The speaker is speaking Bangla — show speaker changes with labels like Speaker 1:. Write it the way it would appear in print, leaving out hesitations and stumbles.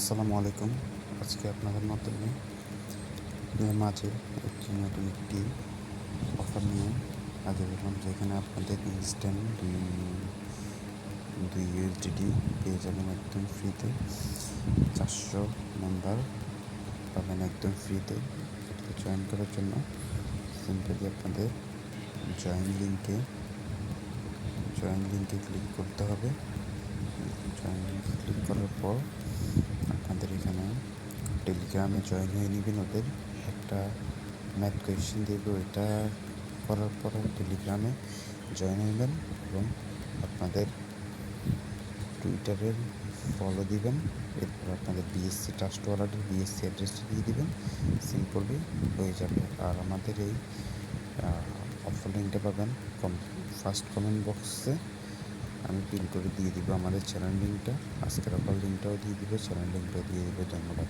Speaker 1: আসসালামু আলাইকুম। আজকে আপনাদের মাঝে নতুন একটি অফার নিয়ে হাজির হলাম, যেখানে আপনাদের ইনস্ট্যান্ট দুই ইউএসডিটি পেয়ে যাবেন একদম ফ্রিতে। 400 মেম্বার পাবেন একদম ফ্রিতে। এটাতে জয়েন করার জন্য সিম্পলি আপনাদের জয়েন লিঙ্কে ক্লিক করতে হবে। জয়েন লিঙ্কে ক্লিক করার পর আপনাদের এখানে টেলিগ্রামে জয়েন হয়ে নেবেন। ওদের একটা ম্যাথ কোয়েশ্চেন দেবে, ওইটা করার পর টেলিগ্রামে জয়েন হবেন এবং আপনাদের টুইটারের ফলো দিবেন। এরপর আপনাদের বিএসসি ট্রাস্ট ওয়ালেটের বিএসসি অ্যাড্রেসটা দিয়ে দিবেন, সিম্পলি হয়ে যাবে। আর আমাদের এই অফার লিঙ্কটা পাবেন ফার্স্ট কমেন্ট বক্সে। আমি পিন করে দিয়ে দিব আমাদের চ্যানেল লিঙ্কটা, আজকের অফার লিঙ্কটাও দিয়ে দিব, চ্যানেল লিঙ্কটাও দিয়ে দিব। ধন্যবাদ।